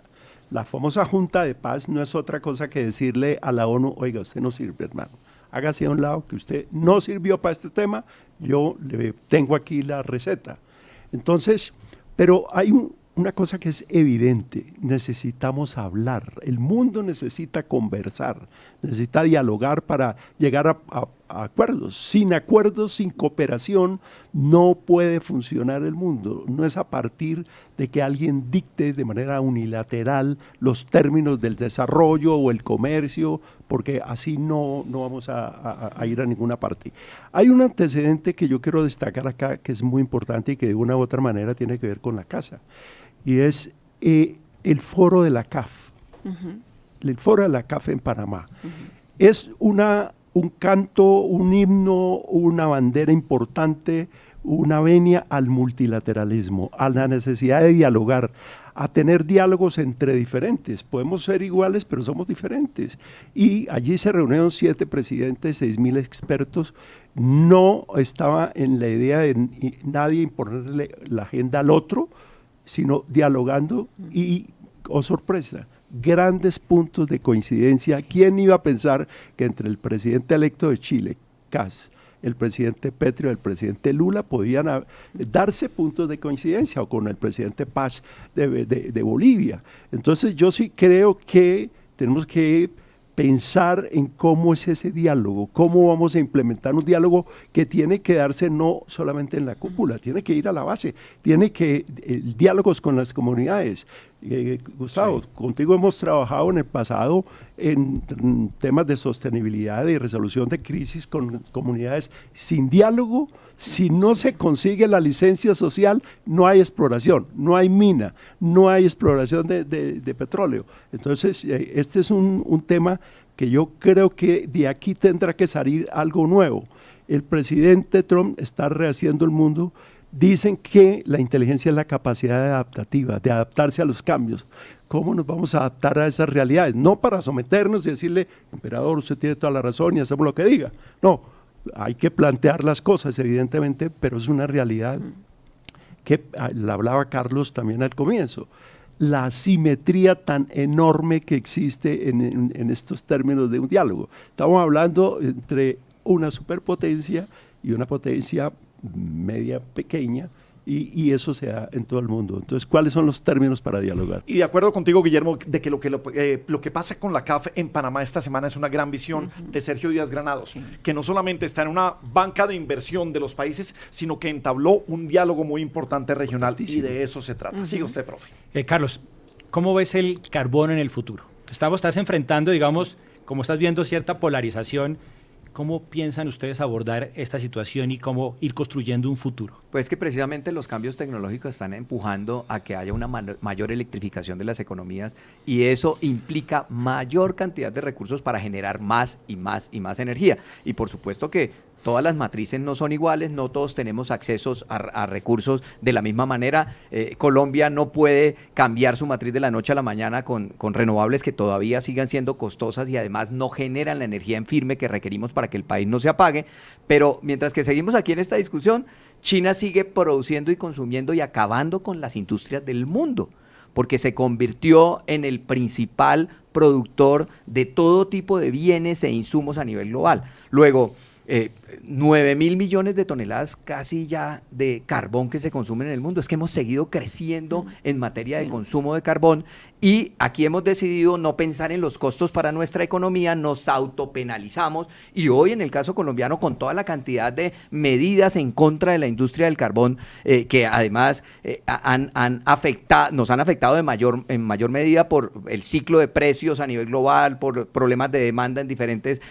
La famosa Junta de Paz no es otra cosa que decirle a la ONU, oiga, usted no sirve, hermano, hágase a un lado que usted no sirvió para este tema, yo le tengo aquí la receta. Entonces, pero hay una cosa que es evidente, necesitamos hablar, el mundo necesita conversar, necesita dialogar para llegar acuerdos. Sin acuerdos, sin cooperación, no puede funcionar el mundo. No es a partir de que alguien dicte de manera unilateral los términos del desarrollo o el comercio, porque así no vamos a ir a ninguna parte. Hay un antecedente que yo quiero destacar acá, que es muy importante y que de una u otra manera tiene que ver con la casa, y es el foro de la CAF. El foro de la CAF en Panamá. Es un canto, un himno, una bandera importante, una venia al multilateralismo, a la necesidad de dialogar, a tener diálogos entre diferentes. Podemos ser iguales, pero somos diferentes. Y allí se reunieron 7 presidentes, 6.000 expertos. No estaba en la idea de nadie imponerle la agenda al otro, sino dialogando y, oh sorpresa, grandes puntos de coincidencia. ¿Quién iba a pensar que entre el presidente electo de Chile, Kast, el presidente Petro y el presidente Lula podían darse puntos de coincidencia, o con el presidente Paz de Bolivia? Entonces yo sí creo que tenemos que pensar en cómo es ese diálogo, cómo vamos a implementar un diálogo que tiene que darse no solamente en la cúpula, tiene que ir a la base, diálogos con las comunidades. Gustavo, contigo hemos trabajado en el pasado en temas de sostenibilidad y resolución de crisis con comunidades. Sin diálogo, si no se consigue la licencia social, no hay exploración, no hay mina, no hay exploración de petróleo. Entonces, este es un tema que yo creo que de aquí tendrá que salir algo nuevo. El presidente Trump está rehaciendo el mundo. Dicen que la inteligencia es la capacidad adaptativa, de adaptarse a los cambios. ¿Cómo nos vamos a adaptar a esas realidades? No para someternos y decirle, emperador, usted tiene toda la razón y hacemos lo que diga. No, hay que plantear las cosas, evidentemente, pero es una realidad que la hablaba Carlos también al comienzo. La asimetría tan enorme que existe en estos términos de un diálogo. Estamos hablando entre una superpotencia y una potencia media pequeña, y eso se da en todo el mundo. Entonces, ¿cuáles son los términos para dialogar? Y de acuerdo contigo, Guillermo, de que lo que pasa con la CAF en Panamá esta semana es una gran visión de Sergio Díaz Granados, que no solamente está en una banca de inversión de los países, sino que entabló un diálogo muy importante regional, y de eso se trata. Siga usted, profe. Carlos, ¿cómo ves el carbón en el futuro? Estás enfrentando, digamos, como estás viendo cierta polarización. ¿Cómo piensan ustedes abordar esta situación y cómo ir construyendo un futuro? Pues que precisamente los cambios tecnológicos están empujando a que haya una mayor electrificación de las economías, y eso implica mayor cantidad de recursos para generar más y más y más energía. Y por supuesto que todas las matrices no son iguales, no todos tenemos accesos a recursos de la misma manera. Colombia no puede cambiar su matriz de la noche a la mañana con renovables que todavía sigan siendo costosas y además no generan la energía en firme que requerimos para que el país no se apague. Pero mientras que seguimos aquí en esta discusión, China sigue produciendo y consumiendo y acabando con las industrias del mundo, porque se convirtió en el principal productor de todo tipo de bienes e insumos a nivel global. Luego, 9.000 millones de toneladas casi ya de carbón que se consumen en el mundo. Es que hemos seguido creciendo en materia de consumo de carbón, y aquí hemos decidido no pensar en los costos para nuestra economía, nos autopenalizamos, y hoy en el caso colombiano, con toda la cantidad de medidas en contra de la industria del carbón, que además nos han afectado en mayor medida por el ciclo de precios a nivel global, por problemas de demanda en diferentes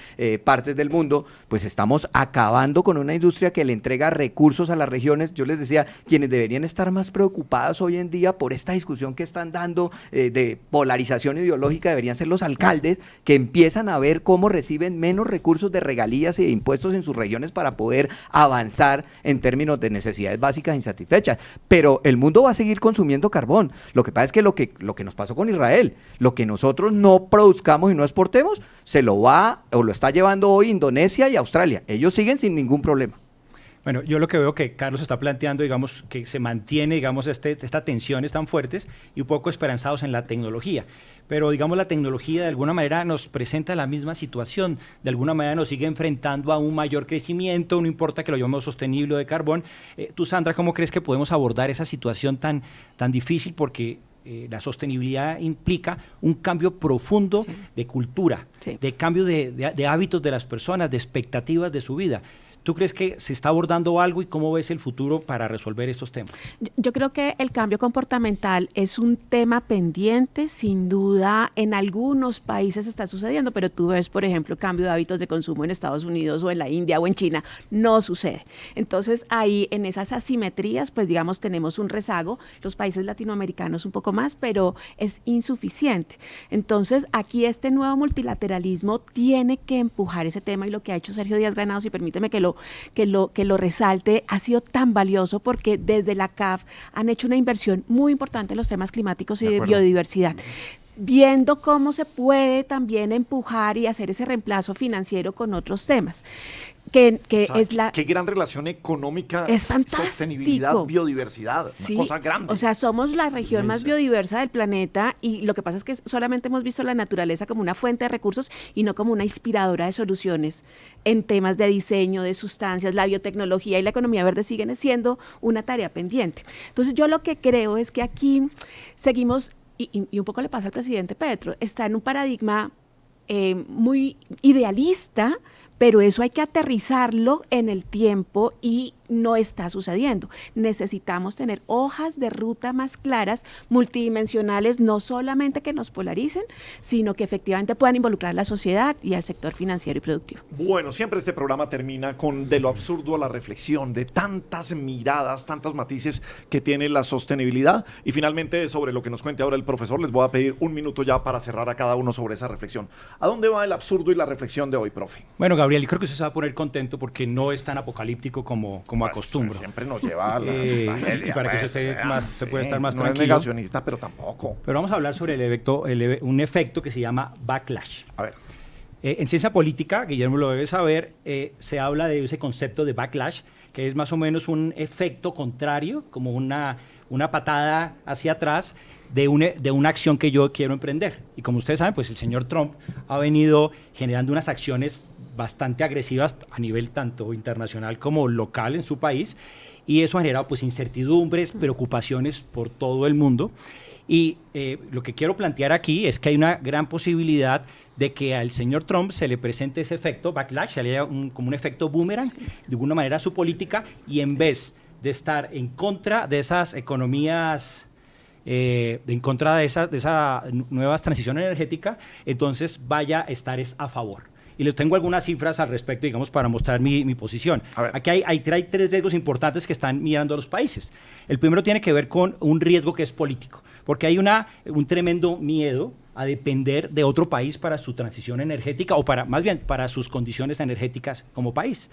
partes del mundo, pues estamos acabando con una industria que le entrega recursos a las regiones. Yo les decía, quienes deberían estar más preocupados hoy en día por esta discusión que están dando de polarización ideológica deberían ser los alcaldes, que empiezan a ver cómo reciben menos recursos de regalías y de impuestos en sus regiones para poder avanzar en términos de necesidades básicas insatisfechas. Pero el mundo va a seguir consumiendo carbón. Lo que pasa es que lo que nos pasó con Israel, lo que nosotros no produzcamos y no exportemos, se lo está llevando hoy Indonesia y Australia. Ellos siguen sin ningún problema. Bueno, yo lo que veo que Carlos está planteando, digamos, que se mantiene, digamos, estas tensiones tan fuertes y un poco esperanzados en la tecnología. Pero, digamos, la tecnología de alguna manera nos presenta la misma situación, de alguna manera nos sigue enfrentando a un mayor crecimiento, no importa que lo llamemos sostenible o de carbón. Tú, Sandra, ¿cómo crees que podemos abordar esa situación tan difícil? Porque la sostenibilidad implica un cambio profundo de cultura, de cambio de hábitos de las personas, de expectativas de su vida. ¿Tú crees que se está abordando algo y cómo ves el futuro para resolver estos temas? Yo creo que el cambio comportamental es un tema pendiente, sin duda en algunos países está sucediendo, pero tú ves, por ejemplo, cambio de hábitos de consumo en Estados Unidos o en la India o en China, no sucede. Entonces ahí en esas asimetrías, pues digamos tenemos un rezago, los países latinoamericanos un poco más, pero es insuficiente. Entonces aquí este nuevo multilateralismo tiene que empujar ese tema y lo que ha hecho Sergio Díaz Granados, y permíteme que lo resalte, ha sido tan valioso porque desde la CAF han hecho una inversión muy importante en los temas climáticos y de biodiversidad, viendo cómo se puede también empujar y hacer ese reemplazo financiero con otros temas. Que o sea, es la... Qué gran relación económica, es fantástico. Sostenibilidad, biodiversidad, sí, una cosa grande. O sea, somos la región más biodiversa del planeta y lo que pasa es que solamente hemos visto la naturaleza como una fuente de recursos y no como una inspiradora de soluciones en temas de diseño, de sustancias. La biotecnología y la economía verde siguen siendo una tarea pendiente. Entonces yo lo que creo es que aquí seguimos, y un poco le pasa al presidente Petro, está en un paradigma muy idealista, pero eso hay que aterrizarlo en el tiempo y no está sucediendo. Necesitamos tener hojas de ruta más claras, multidimensionales, no solamente que nos polaricen, sino que efectivamente puedan involucrar a la sociedad y al sector financiero y productivo. Bueno, siempre este programa termina con de lo absurdo a la reflexión, de tantas miradas, tantos matices que tiene la sostenibilidad. Y finalmente, sobre lo que nos cuente ahora el profesor, les voy a pedir un minuto ya para cerrar a cada uno sobre esa reflexión. ¿A dónde va el absurdo y la reflexión de hoy, profe? Bueno, Gabriel, creo que usted se va a poner contento porque no es tan apocalíptico como acostumbro. Siempre nos lleva a la tragedia, para que usted se pueda estar más no tranquilo. Es negacionista, pero tampoco. Pero vamos a hablar sobre un efecto que se llama backlash. A ver. En ciencia política, Guillermo lo debe saber, se habla de ese concepto de backlash, que es más o menos un efecto contrario, como una patada hacia atrás de una acción que yo quiero emprender. Y como ustedes saben, pues el señor Trump ha venido generando unas acciones bastante agresivas a nivel tanto internacional como local en su país, y eso ha generado pues incertidumbres, preocupaciones por todo el mundo. Y lo que quiero plantear aquí es que hay una gran posibilidad de que al señor Trump se le presente ese efecto backlash, se le haya como un efecto boomerang, de alguna manera a su política, y en vez de estar en contra de esas economías, en contra de esa nueva transición energética, entonces vaya a estar a favor. Y les tengo algunas cifras al respecto, digamos, para mostrar mi posición. Aquí hay tres riesgos importantes que están mirando a los países. El primero tiene que ver con un riesgo que es político, porque hay un tremendo miedo a depender de otro país para su transición energética o más bien para sus condiciones energéticas como país.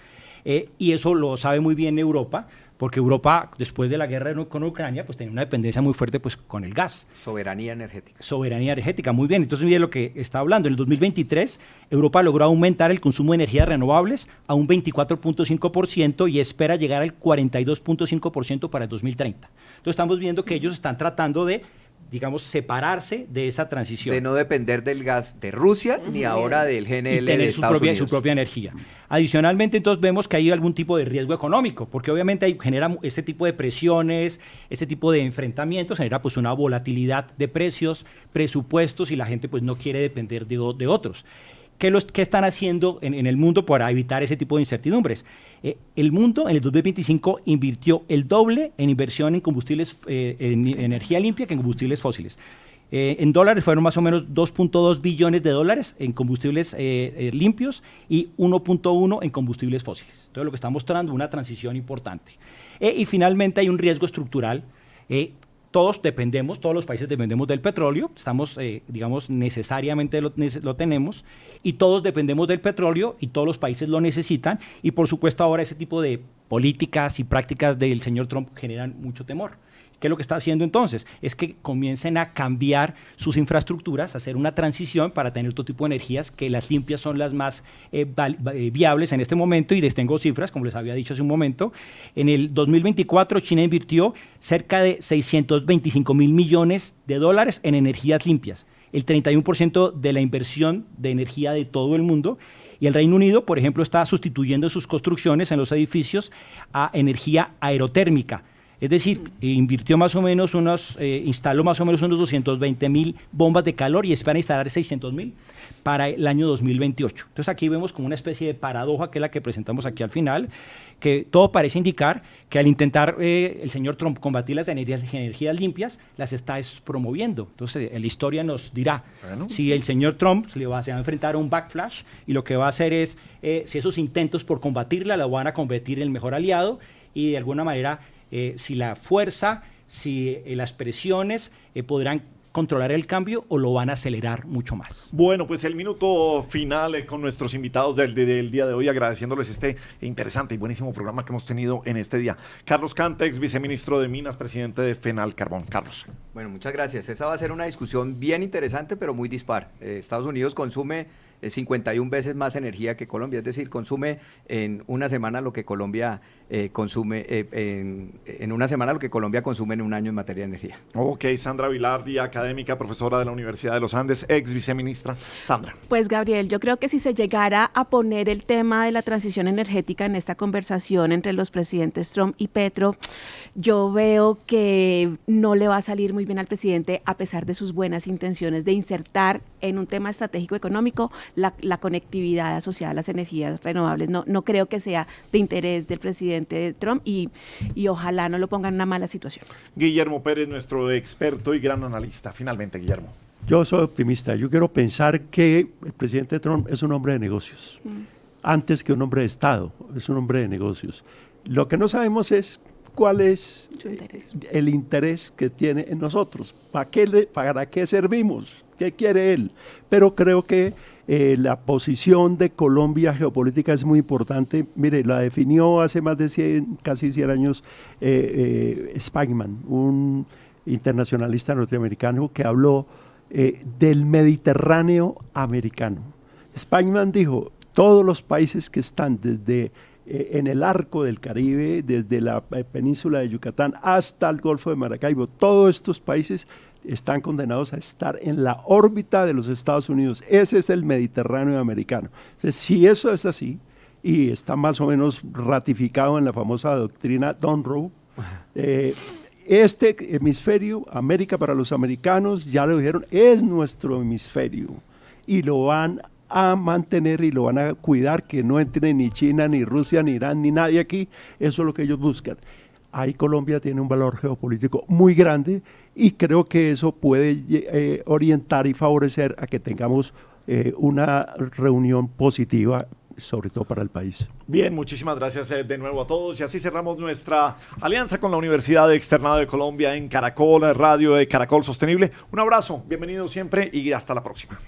Y eso lo sabe muy bien Europa, porque Europa, después de la guerra con Ucrania, pues tenía una dependencia muy fuerte pues, con el gas. Soberanía energética. Soberanía energética, muy bien. Entonces, mire lo que está hablando. En el 2023, Europa logró aumentar el consumo de energías renovables a un 24.5% y espera llegar al 42.5% para el 2030. Entonces, estamos viendo que ellos están tratando de, digamos, separarse de esa transición. De no depender del gas de Rusia ni ahora del GNL de Estados Unidos. Su propia energía. Adicionalmente, entonces, vemos que hay algún tipo de riesgo económico, porque obviamente genera este tipo de presiones, este tipo de enfrentamientos, genera pues una volatilidad de precios, presupuestos, y la gente pues no quiere depender de otros. ¿Qué están haciendo en el mundo para evitar ese tipo de incertidumbres? El mundo en el 2025 invirtió el doble en inversión en combustibles, en energía limpia que en combustibles fósiles. En dólares fueron más o menos 2.2 billones de dólares en combustibles limpios y 1.1 en combustibles fósiles. Entonces lo que está mostrando una transición importante. Y finalmente hay un riesgo estructural. Todos los países dependemos del petróleo, digamos, necesariamente lo tenemos, y todos dependemos del petróleo y todos los países lo necesitan, y por supuesto ahora ese tipo de políticas y prácticas del señor Trump generan mucho temor. ¿Qué es lo que está haciendo entonces? Es que comiencen a cambiar sus infraestructuras, a hacer una transición para tener otro tipo de energías, que las limpias son las más viables en este momento, y les tengo cifras, como les había dicho hace un momento. En el 2024 China invirtió cerca de 625 mil millones de dólares en energías limpias, el 31% de la inversión de energía de todo el mundo. Y el Reino Unido, por ejemplo, está sustituyendo sus construcciones en los edificios a energía aerotérmica. Es decir, invirtió más o menos instaló más o menos unos 220.000 bombas de calor y espera instalar 600.000 para el año 2028. Entonces aquí vemos como una especie de paradoja, que es la que presentamos aquí al final, que todo parece indicar que al intentar el señor Trump combatir las energías limpias, las está promoviendo. Entonces la historia nos dirá si el señor Trump se va a enfrentar a un backlash, y lo que va a hacer es, si esos intentos por combatirla la van a convertir en el mejor aliado, y de alguna manera si la fuerza, si las presiones podrán controlar el cambio o lo van a acelerar mucho más. Bueno, pues el minuto final con nuestros invitados del día de hoy, agradeciéndoles este interesante y buenísimo programa que hemos tenido en este día. Carlos Cantex, viceministro de Minas, presidente de FENAL Carbón. Carlos. Bueno, muchas gracias. Esa va a ser una discusión bien interesante, pero muy dispar. Estados Unidos consume 51 veces más energía que Colombia, es decir, consume en una semana lo que Colombia consume en una semana lo que Colombia consume en un año en materia de energía. Ok, Sandra Vilardi, académica, profesora de la Universidad de los Andes, ex viceministra. Sandra. Pues Gabriel, yo creo que si se llegara a poner el tema de la transición energética en esta conversación entre los presidentes Trump y Petro, yo veo que no le va a salir muy bien al presidente, a pesar de sus buenas intenciones de insertar en un tema estratégico económico la conectividad asociada a las energías renovables. No creo que sea de interés del presidente Trump y ojalá no lo pongan en una mala situación. Guillermo Pérez, nuestro experto y gran analista. Finalmente, Guillermo. Yo soy optimista. Yo quiero pensar que el presidente Trump es un hombre de negocios. Antes que un hombre de Estado, es un hombre de negocios. Lo que no sabemos es cuál es el interés que tiene en nosotros. ¿Para qué servimos? ¿Qué quiere él? Pero creo que la posición de Colombia geopolítica es muy importante. Mire, la definió hace más de casi 100 años Spagman, un internacionalista norteamericano que habló del Mediterráneo americano. Spagman dijo, todos los países que están desde en el arco del Caribe, desde la península de Yucatán hasta el Golfo de Maracaibo, todos estos países están condenados a estar en la órbita de los Estados Unidos. Ese es el Mediterráneo americano. Entonces, si eso es así, y está más o menos ratificado en la famosa doctrina Monroe, este hemisferio, América para los americanos, ya lo dijeron, es nuestro hemisferio, y lo van a mantener y lo van a cuidar, que no entre ni China, ni Rusia, ni Irán, ni nadie aquí. Eso es lo que ellos buscan. Ahí Colombia tiene un valor geopolítico muy grande y creo que eso puede orientar y favorecer a que tengamos una reunión positiva, sobre todo para el país. Bien, muchísimas gracias de nuevo a todos, y así cerramos nuestra alianza con la Universidad Externada de Colombia en Caracol Radio de Caracol Sostenible. Un abrazo, bienvenidos siempre y hasta la próxima.